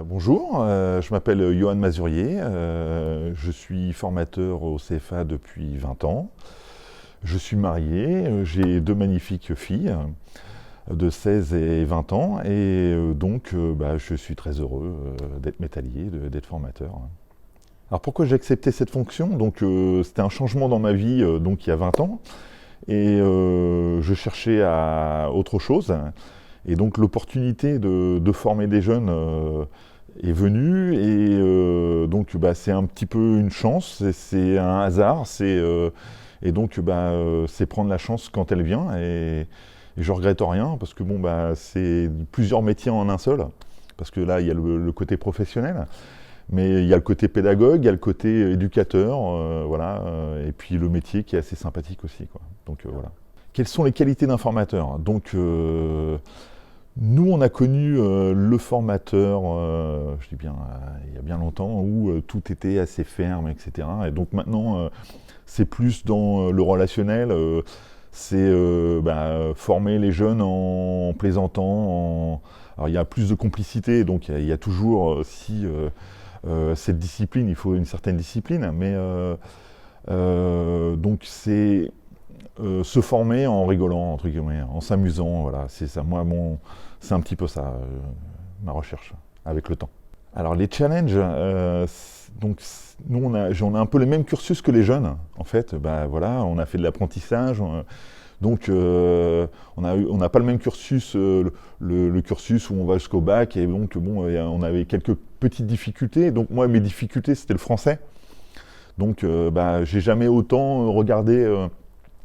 Bonjour, je m'appelle Johan Mazurier, je suis formateur au CFA depuis 20 ans. Je suis marié, j'ai deux magnifiques filles de 16 et 20 ans et je suis très heureux d'être métallier, d'être formateur. Alors pourquoi j'ai accepté cette fonction? C'était un changement dans ma vie il y a 20 ans et je cherchais à autre chose. Et donc l'opportunité de former des jeunes est venue et c'est un petit peu une chance, c'est un hasard, c'est prendre la chance quand elle vient et je regrette rien parce que c'est plusieurs métiers en un seul, parce que là il y a le côté professionnel, mais il y a le côté pédagogue, il y a le côté éducateur, et puis le métier qui est assez sympathique aussi, quoi. Voilà. Quelles sont les qualités d'un formateur? Nous, on a connu le formateur, je dis bien, il y a bien longtemps, où tout était assez ferme, etc. Et donc maintenant, c'est plus dans le relationnel, former les jeunes en plaisantant. Alors il y a plus de complicité, donc il y a toujours aussi cette discipline, il faut une certaine discipline, mais c'est se former en rigolant, entre guillemets, en s'amusant, voilà, c'est ça. C'est un petit peu ça, ma recherche, avec le temps. Alors les challenges, nous on a un peu les mêmes cursus que les jeunes, en fait. On a fait de l'apprentissage, on n'a pas le même cursus, le cursus où on va jusqu'au bac, et on avait quelques petites difficultés. Donc moi, mes difficultés, c'était le français. J'ai jamais autant regardé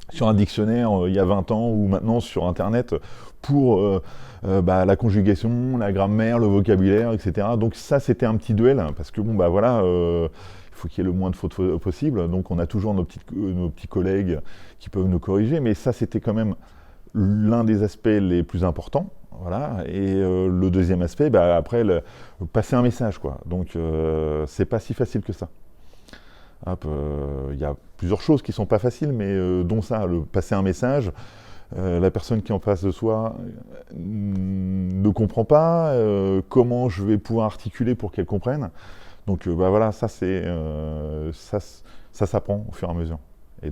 sur un dictionnaire il y a 20 ans ou maintenant sur Internet pour la conjugation, la grammaire, le vocabulaire, etc. Donc ça, c'était un petit duel parce que il faut qu'il y ait le moins de fautes possible. Donc on a toujours nos petits collègues qui peuvent nous corriger, mais ça, c'était quand même l'un des aspects les plus importants. Voilà. Et le deuxième aspect, après, passer un message, quoi. C'est pas si facile que ça. Il y a plusieurs choses qui sont pas faciles, mais dont ça, passer un message, la personne qui est en face de soi ne comprend pas, comment je vais pouvoir articuler pour qu'elle comprenne. Ça s'apprend au fur et à mesure. Et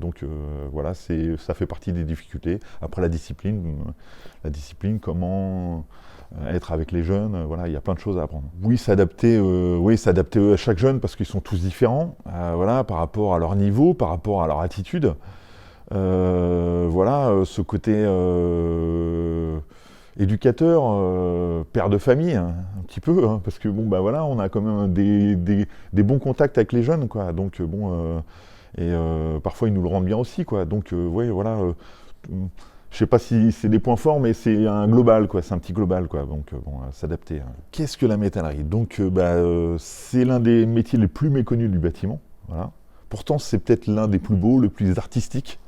ça fait partie des difficultés. Après la discipline, comment être avec les jeunes, il y a plein de choses à apprendre. Oui, s'adapter à chaque jeune parce qu'ils sont tous différents, par rapport à leur niveau, par rapport à leur attitude. Ce côté éducateur, père de famille, hein, un petit peu, hein, parce que on a quand même des bons contacts avec les jeunes, quoi. Parfois ils nous le rendent bien aussi, quoi. Je sais pas si c'est des points forts, mais c'est un global, quoi. C'est un petit global, quoi. S'adapter. Hein. Qu'est-ce que la métallerie? C'est l'un des métiers les plus méconnus du bâtiment. Voilà. Pourtant, c'est peut-être l'un des plus beaux, le plus artistique.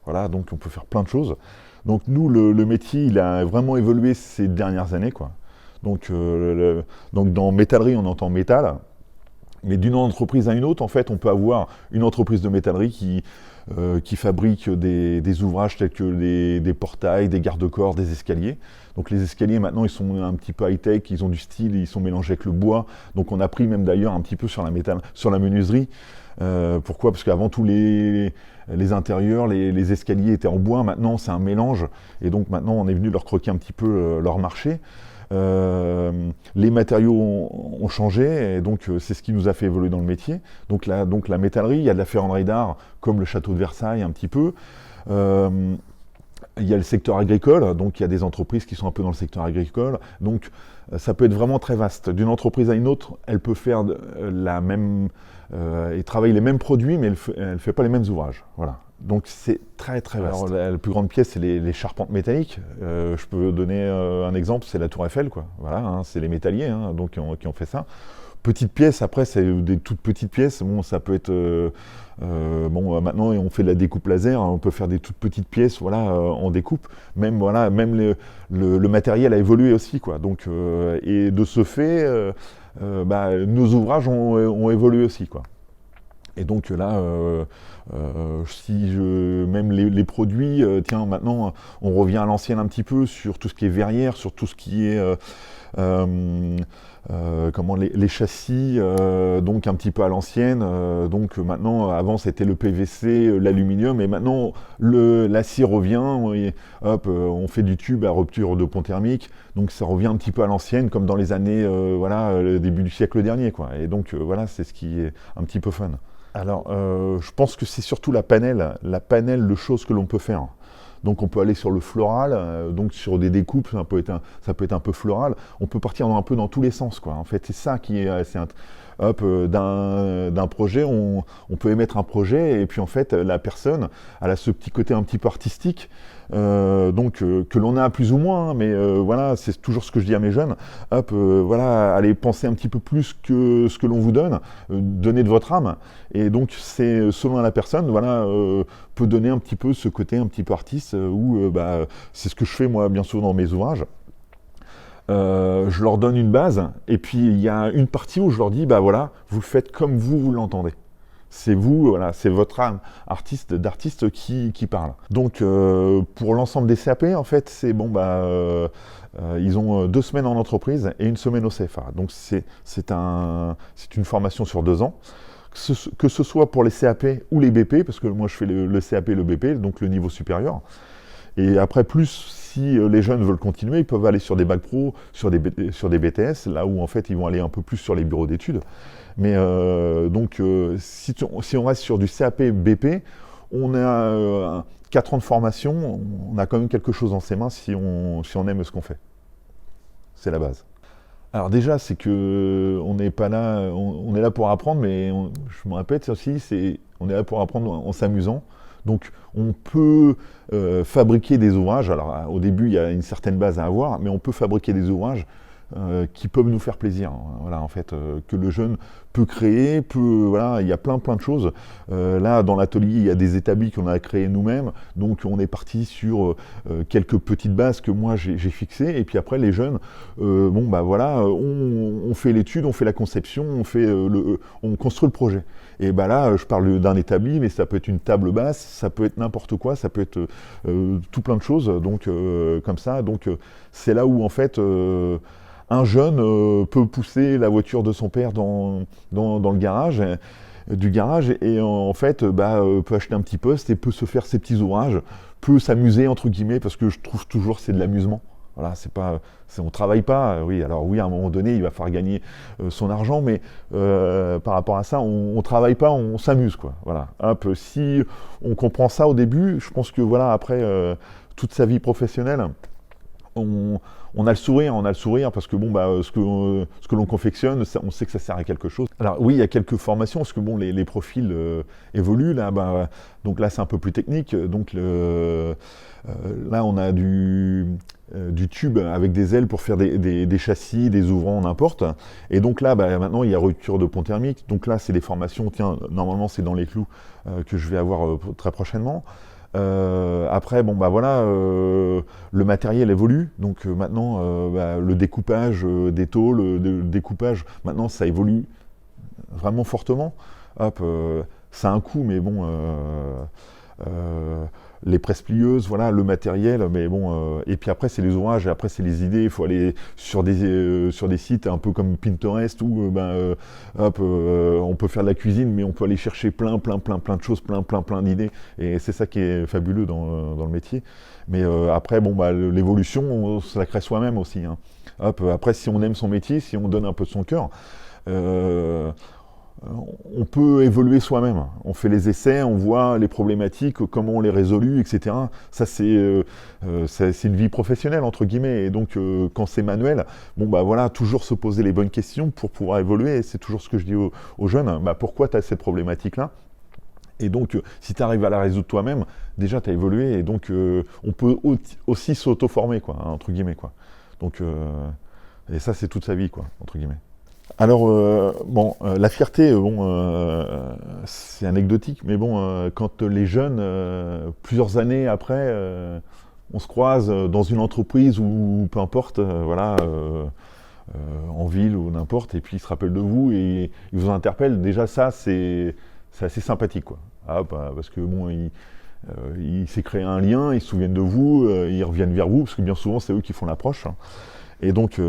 Voilà, donc on peut faire plein de choses. Donc nous, le métier, il a vraiment évolué ces dernières années, quoi. Dans métallerie, on entend métal. Mais d'une entreprise à une autre, en fait, on peut avoir une entreprise de métallerie qui fabrique des ouvrages tels que des portails, des garde-corps, des escaliers. Donc les escaliers, maintenant, ils sont un petit peu high-tech, ils ont du style, ils sont mélangés avec le bois. Donc on a pris même d'ailleurs un petit peu sur la menuiserie. Pourquoi? Parce qu'avant, tous les intérieurs, les escaliers étaient en bois. Maintenant, c'est un mélange. Et donc maintenant, on est venu leur croquer un petit peu leur marché. Les matériaux ont changé et donc c'est ce qui nous a fait évoluer dans le métier. Donc la métallerie, il y a de la ferronnerie d'art comme le château de Versailles un petit peu. Il y a le secteur agricole, donc il y a des entreprises qui sont un peu dans le secteur agricole. Donc ça peut être vraiment très vaste. D'une entreprise à une autre, elle peut faire la même et travailler les mêmes produits, mais elle ne fait pas les mêmes ouvrages. Voilà. Donc c'est très très vaste. Alors, la plus grande pièce, c'est les charpentes métalliques. Je peux donner un exemple, c'est la Tour Eiffel, quoi. Voilà, hein, c'est les métalliers, hein, qui ont fait ça. Petites pièces, après c'est des toutes petites pièces. Bon, ça peut être maintenant on fait de la découpe laser, hein, on peut faire des toutes petites pièces, en découpe. Même le matériel a évolué aussi, quoi. Et de ce fait, nos ouvrages ont évolué aussi, quoi. Et donc là, si même les produits, tiens, maintenant, on revient à l'ancienne un petit peu sur tout ce qui est verrière, sur tout ce qui est comment les châssis, donc un petit peu à l'ancienne. Donc maintenant, avant c'était le PVC, l'aluminium, et maintenant l'acier revient. Et, hop, on fait du tube à rupture de pont thermique, donc ça revient un petit peu à l'ancienne, comme dans les années, voilà, le début du siècle dernier, quoi. Et donc voilà, c'est ce qui est un petit peu fun. Alors, je pense que c'est surtout la panelle de choses que l'on peut faire. Donc on peut aller sur le floral, donc sur des découpes, ça peut être un peu floral. On peut partir un peu dans tous les sens, quoi. En fait, c'est ça qui est hop, d'un projet, on peut émettre un projet, et puis en fait, la personne, elle a ce petit côté un petit peu artistique, donc que l'on a plus ou moins, hein, mais voilà, c'est toujours ce que je dis à mes jeunes. Hop, voilà, allez penser un petit peu plus que ce que l'on vous donne, donnez de votre âme, et donc c'est selon la personne, voilà, peut donner un petit peu ce côté un petit peu artiste, où bah, c'est ce que je fais moi bien souvent dans mes ouvrages. Je leur donne une base, et puis il y a une partie où je leur dis, bah voilà, vous le faites comme vous l'entendez. C'est vous, voilà, c'est votre âme d'artiste qui parle. Donc pour l'ensemble des CAP, en fait, c'est bon, bah, ils ont 2 semaines en entreprise et 1 semaine au CFA. Donc c'est une formation sur 2 ans. Que ce soit pour les CAP ou les BP, parce que moi je fais le CAP et le BP, donc le niveau supérieur. Et après, si les jeunes veulent continuer, ils peuvent aller sur des bacs pro, sur des BTS, là où en fait ils vont aller un peu plus sur les bureaux d'études. Mais donc, si on reste sur du CAP BP, on a 4 ans de formation, on a quand même quelque chose dans ses mains si on aime ce qu'on fait. C'est la base. Alors déjà, c'est que on n'est pas là, on est là pour apprendre, mais je me répète aussi, on est là pour apprendre en s'amusant. Donc on peut fabriquer des ouvrages, alors au début il y a une certaine base à avoir, mais on peut fabriquer des ouvrages qui peuvent nous faire plaisir. Voilà, en fait, que le jeune peut créer, voilà, il y a plein de choses. Là, dans l'atelier, il y a des établis qu'on a créés nous-mêmes, donc on est parti sur quelques petites bases que moi j'ai fixées, et puis après les jeunes, bon bah voilà, on fait l'étude, on fait la conception, on construit le projet. Et bah là, je parle d'un établi, mais ça peut être une table basse, ça peut être n'importe quoi, ça peut être tout plein de choses, donc comme ça. Donc c'est là où en fait un jeune peut pousser la voiture de son père dans le garage, du garage, et en fait peut acheter un petit poste et peut se faire ses petits ouvrages, peut s'amuser entre guillemets, parce que je trouve toujours c'est de l'amusement. Voilà, on travaille pas. Oui, alors oui, à un moment donné, il va falloir gagner son argent, mais par rapport à ça, on travaille pas, on s'amuse, quoi. Voilà. Hop, si on comprend ça au début, je pense que voilà, après toute sa vie professionnelle, on a le sourire parce que bon, bah, ce que l'on confectionne, on sait que ça sert à quelque chose. Alors oui, il y a quelques formations, parce que bon, les profils évoluent là. Bah, donc là, c'est un peu plus technique. Donc là, on a du tube avec des ailes pour faire des châssis, des ouvrants, n'importe. Et donc là, bah, maintenant, il y a rupture de pont thermique. Donc là, c'est des formations. Tiens, normalement, c'est dans les clous que je vais avoir très prochainement. Après, bon bah voilà, le matériel évolue, donc maintenant bah, le découpage des tôles, le découpage, maintenant ça évolue vraiment fortement. Hop, ça a un coût, mais bon, les presses plieuses, voilà, le matériel, mais bon, et puis après c'est les ouvrages, et après c'est les idées, il faut aller sur des sites un peu comme Pinterest où hop, on peut faire de la cuisine, mais on peut aller chercher plein de choses, plein d'idées, et c'est ça qui est fabuleux dans le métier. Mais après, bon, bah, l'évolution, on se la crée soi-même aussi, hein. Hop, après, si on aime son métier, si on donne un peu de son cœur, on peut évoluer soi-même. On fait les essais, on voit les problématiques, comment on les résolue, etc. Ça, c'est une vie professionnelle, entre guillemets. Et donc, quand c'est manuel, bon, bah voilà, toujours se poser les bonnes questions pour pouvoir évoluer. Et c'est toujours ce que je dis aux jeunes. Bah, pourquoi tu as cette problématique-là ? Et donc, si tu arrives à la résoudre toi-même, déjà, tu as évolué. Et donc, on peut aussi s'auto-former, quoi, hein, entre guillemets, quoi. Donc, et ça, c'est toute sa vie, quoi, entre guillemets. Alors, bon, la fierté, bon, c'est anecdotique, mais bon, quand les jeunes, plusieurs années après, on se croise dans une entreprise ou peu importe, voilà, en ville ou n'importe, et puis ils se rappellent de vous et ils vous interpellent, déjà ça, c'est c'est assez sympathique, quoi. Ah, bah, parce que bon, il s'est créé un lien, ils se souviennent de vous, ils reviennent vers vous, parce que bien souvent c'est eux qui font l'approche, hein. Et donc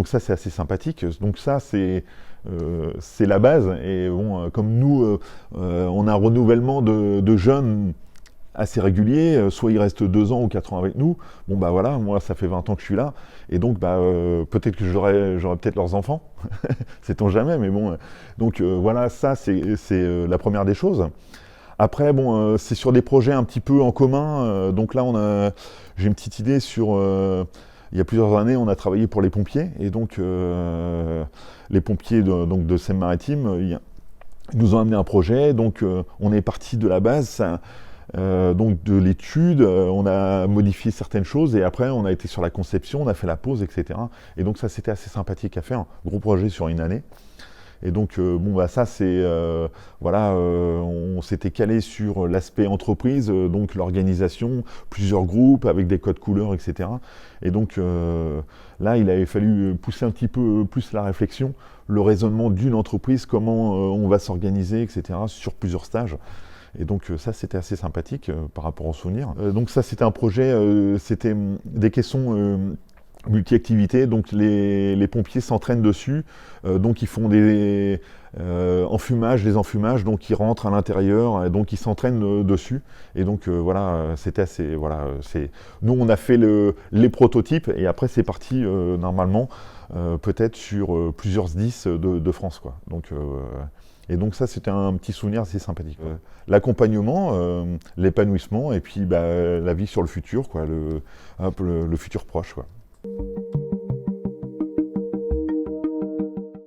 ça c'est assez sympathique. Donc ça c'est la base. Et bon, comme nous, on a un renouvellement de jeunes assez régulier, soit ils restent 2 ans ou 4 ans avec nous. Bon bah voilà, moi ça fait 20 ans que je suis là, et donc bah peut-être que j'aurai peut-être leurs enfants, sait-on jamais, mais bon. Donc voilà, ça c'est la première des choses. Après bon, c'est sur des projets un petit peu en commun. Donc là j'ai une petite idée sur. Il y a plusieurs années, on a travaillé pour les pompiers, et donc les pompiers de Seine-Maritime, ils nous ont amené un projet. Donc on est parti de la base. Donc de l'étude, on a modifié certaines choses, et après on a été sur la conception, on a fait la pose, etc. Et donc ça c'était assez sympathique à faire, un gros projet sur une année. Et donc bon bah ça c'est voilà, on s'était calé sur l'aspect entreprise, donc l'organisation, plusieurs groupes avec des codes couleurs, etc. Et donc là il avait fallu pousser un petit peu plus la réflexion, le raisonnement d'une entreprise, comment on va s'organiser, etc. sur plusieurs stages. Et donc ça c'était assez sympathique par rapport aux souvenirs. Donc ça c'était un projet, c'était des caissons multi-activités, donc les pompiers s'entraînent dessus, donc ils font des enfumages, des enfumages, donc ils rentrent à l'intérieur, et donc ils s'entraînent dessus. Et donc voilà, c'était assez, voilà, nous on a fait les prototypes, et après c'est parti normalement peut-être sur plusieurs SDIS de France, quoi. Donc et donc ça, c'était un petit souvenir assez sympathique. L'accompagnement, l'épanouissement, et puis bah, la vie sur le futur, quoi, le futur proche, quoi.